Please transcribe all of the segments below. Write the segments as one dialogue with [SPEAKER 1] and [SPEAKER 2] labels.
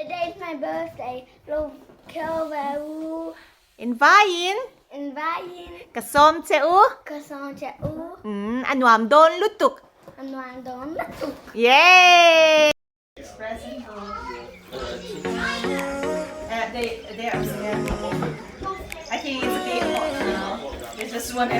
[SPEAKER 1] Today's my birthday. Lô kêu về u.
[SPEAKER 2] Invayin.
[SPEAKER 1] Invayin.
[SPEAKER 2] Kasom cheu.
[SPEAKER 1] Cơ son chả u.
[SPEAKER 2] Anwam don lutuk.
[SPEAKER 1] Anh hoàn đón mất tục.
[SPEAKER 2] Yay! Present. They are upstairs. I think it's a bit hot now. They just want to.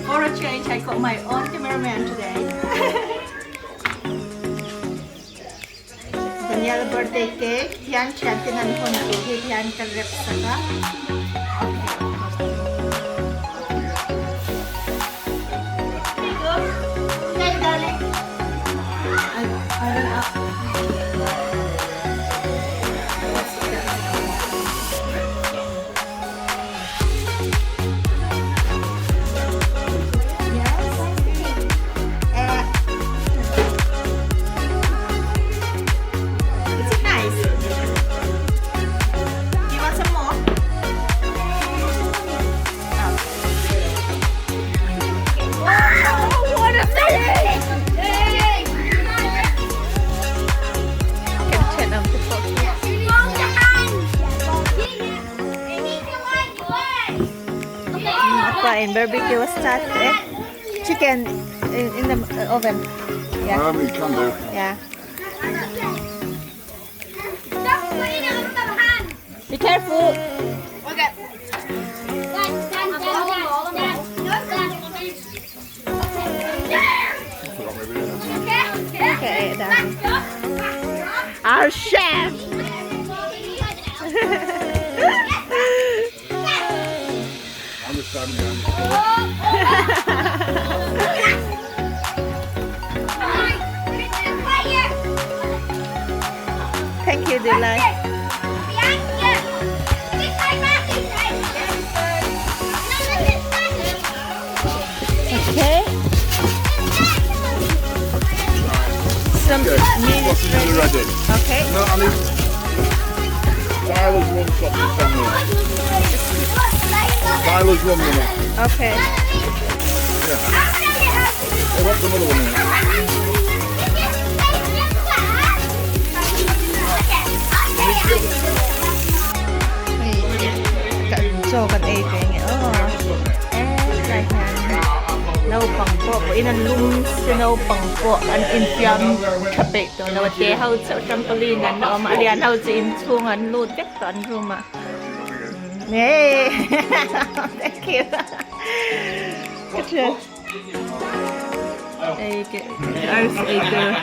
[SPEAKER 2] For a change, I got my own cameraman today. Daniel birthday cake. Yan siya tinanhon ko. Yan kalrep saka. Okay, darling. I will up. And barbecue was started. Chicken in the oven. Yeah.
[SPEAKER 3] You can do.
[SPEAKER 2] Yeah. Be careful.
[SPEAKER 1] Okay.
[SPEAKER 2] Okay, done. Our chef. Thank you, Dila. Okay. Some mini
[SPEAKER 3] ready.
[SPEAKER 2] Okay.
[SPEAKER 3] No, I need. Tyler's one shot this family. Tyler's one minute.
[SPEAKER 2] Okay.
[SPEAKER 3] Yeah. Oh, what's another one here?
[SPEAKER 2] Cho con ấy cái nghĩa cái hàng nấu bằng bộ inan lung nấu bằng bộ an in fiam kapek to na wate how sa trampoline an no ma lian how in chung an lut tek ton room ah. Hey. Thank you. Good job. Hey, good. Ours acre.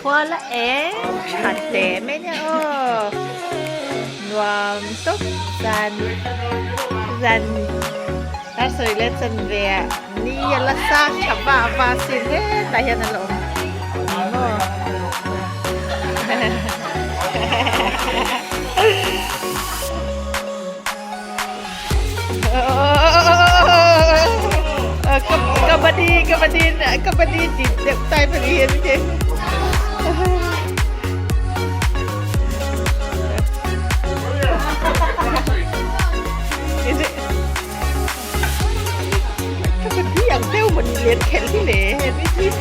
[SPEAKER 2] khoa là é chặt té mấy nha nuam túc dàn ta sợi lên chân về ni là sa chập ba xin thế tại hiện là lộn kabadi di tay paghihin ke is it kabadi ang teo mình liền khen cái lệนี่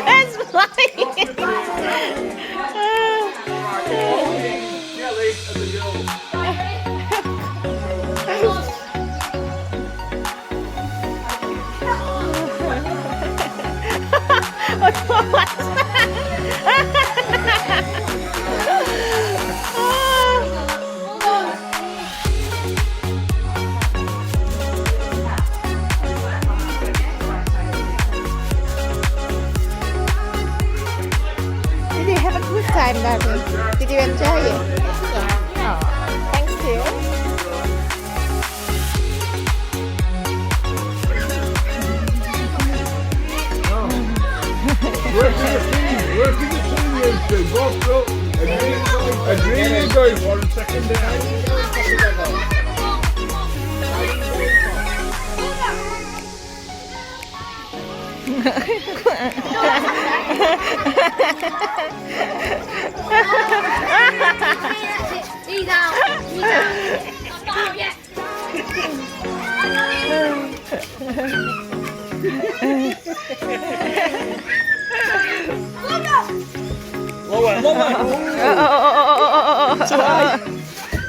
[SPEAKER 2] It's flying. Did you have a good time, darling? Did you enjoy it? Yeah. Oh, thank you.
[SPEAKER 3] Where can the team is to? Both up and really going for the second day.
[SPEAKER 1] Đi đâu? Tao vậy.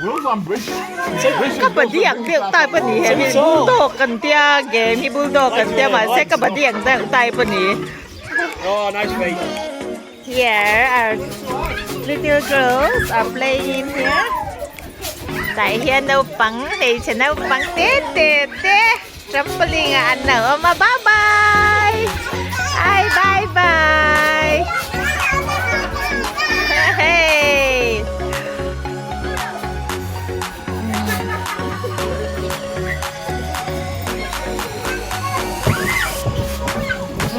[SPEAKER 3] Well done, Bridge.
[SPEAKER 2] Các bạn đi ăn tiệc tai bên nàyมีbulldogกันเตี้ยเกมมี bulldog กันเตี้ยมาเซ็กcác bạn đi ăn tiệc tai bênนี้
[SPEAKER 4] Oh, nice feet.
[SPEAKER 2] Here our little girls are playing here. Tại hiện nấu bánh thì sẽ nấu bánh tết tết tết. Trampoline ăn nở mà bye bye. Bye bye bye. Hey.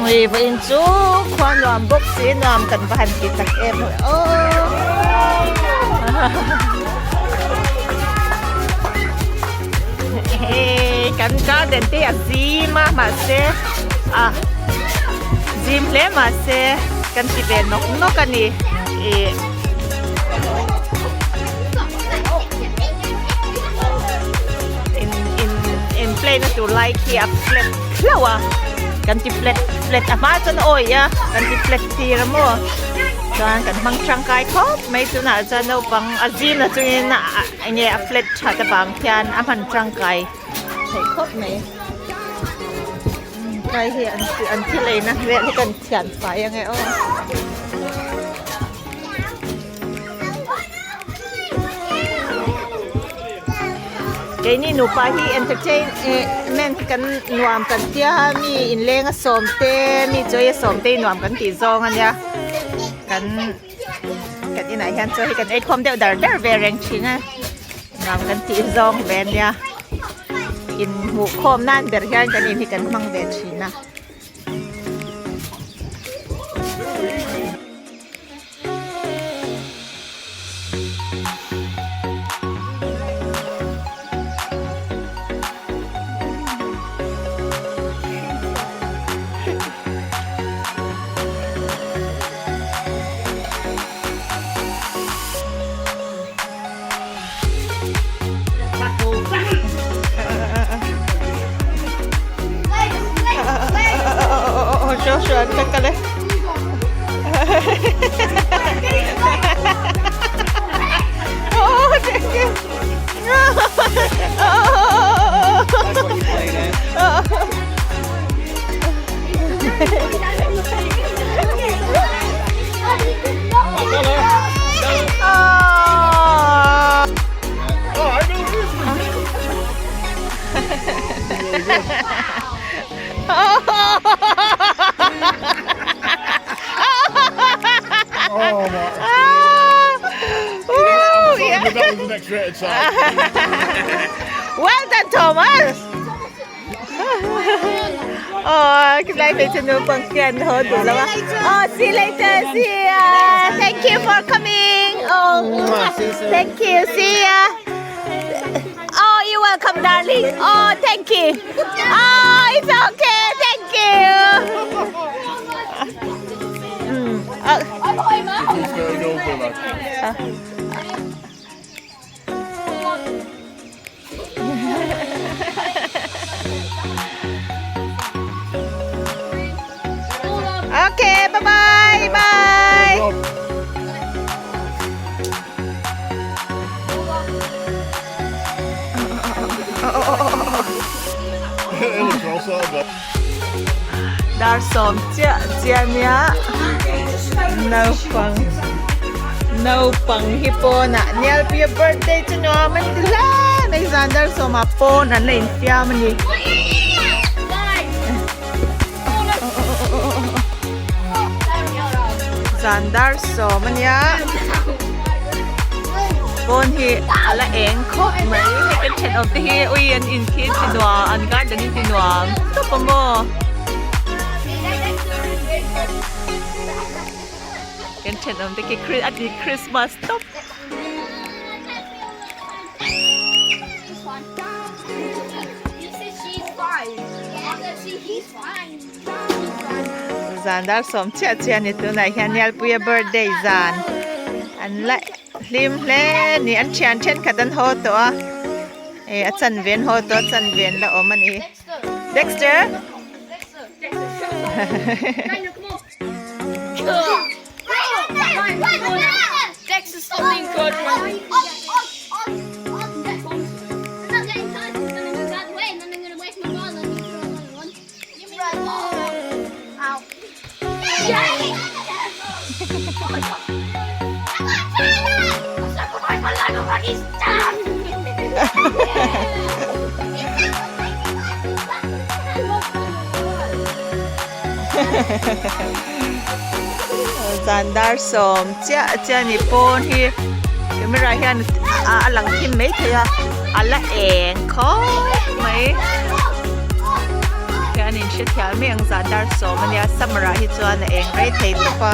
[SPEAKER 2] Vì vậy chú khoan làm bốc xí làm cần phải hành kỹ các em rồi. Cần có đến đây gì mà sẽ gì lẽ mà sẽ cần chỉ về nó cần gì in play nó tụ like kia flip flower kan ti flat ama chon oi ya kan ti flat ti ra mo dan kan mang trangkai khop mai tu na cha no pang azim na chuin na anye a flat tha ta bang thian a man trangkai thei khop mai kai hi an thi le na ve ni kan thian fai yang ai o cái này nụ pa hi entertainment kan nuam kan tia mi in lenga som te mi joy som te nuam kan ti zong an ya kan inai han joy kan ei khom deu dar ve reng china nuam kan ti zong ben ya in mu khom nan ber hian kan in hi kan mang ve china Joshua taka le oh thank you
[SPEAKER 3] Oh my. That was an X-rated side.
[SPEAKER 2] Well done, Thomas. Oh, cái này phải chân bằng tiền hơn đủ lắm. Oh, see you later. See ya. Thank you for coming. Oh, thank you. See ya. Oh, you're welcome, darling. Oh, thank you. Oh, it's okay. Thank you.
[SPEAKER 3] He's very over that.
[SPEAKER 2] Okay, bye-bye. Bye.
[SPEAKER 3] It was also but
[SPEAKER 2] Dar som chia nia no pang hipo na nial pi birthday to no man la mai Xander som ma pon an lein pia man ni Xander som man ya pon hi ala eng khop mai kan chen of the hi ui an in kid tinwa an garden in tinwa to pa mo kan chen of the Christmas stop Xander som chia ni tu nai hian nial puya birthday zan an la lim le ni an chian chen khadan ho to e a chan ven ho to chan ven la om ani Dexter
[SPEAKER 1] Dexter, stop being good.
[SPEAKER 2] Xander som chia ni pon hi camera hian a lang thim mai thaya ala eng kho mai hian in shit hian meng Xander som ania samara hi chuan eng rei thei to pa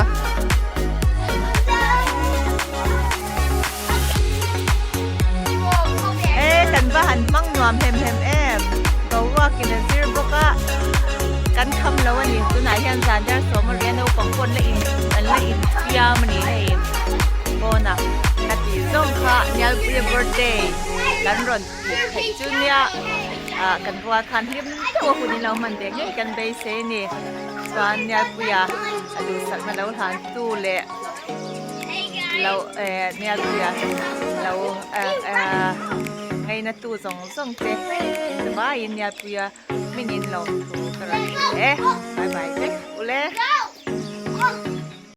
[SPEAKER 2] kan ba han mang nuam hem em go wa kin zir boka kan kham lo ani tunai hian Xander som ma rian no pang pon la in an la in pia mani nei bona kati zong kha nyal pi birthday kan ron thei chunia kan bua khan him to huni lo man de ngai kan bei se ni chuan nyal puya adu sak na lo han tu le lo nyal puya lo ngay na tu zong te in ba in nyal puya mingin lawmthu karan bye bye te ule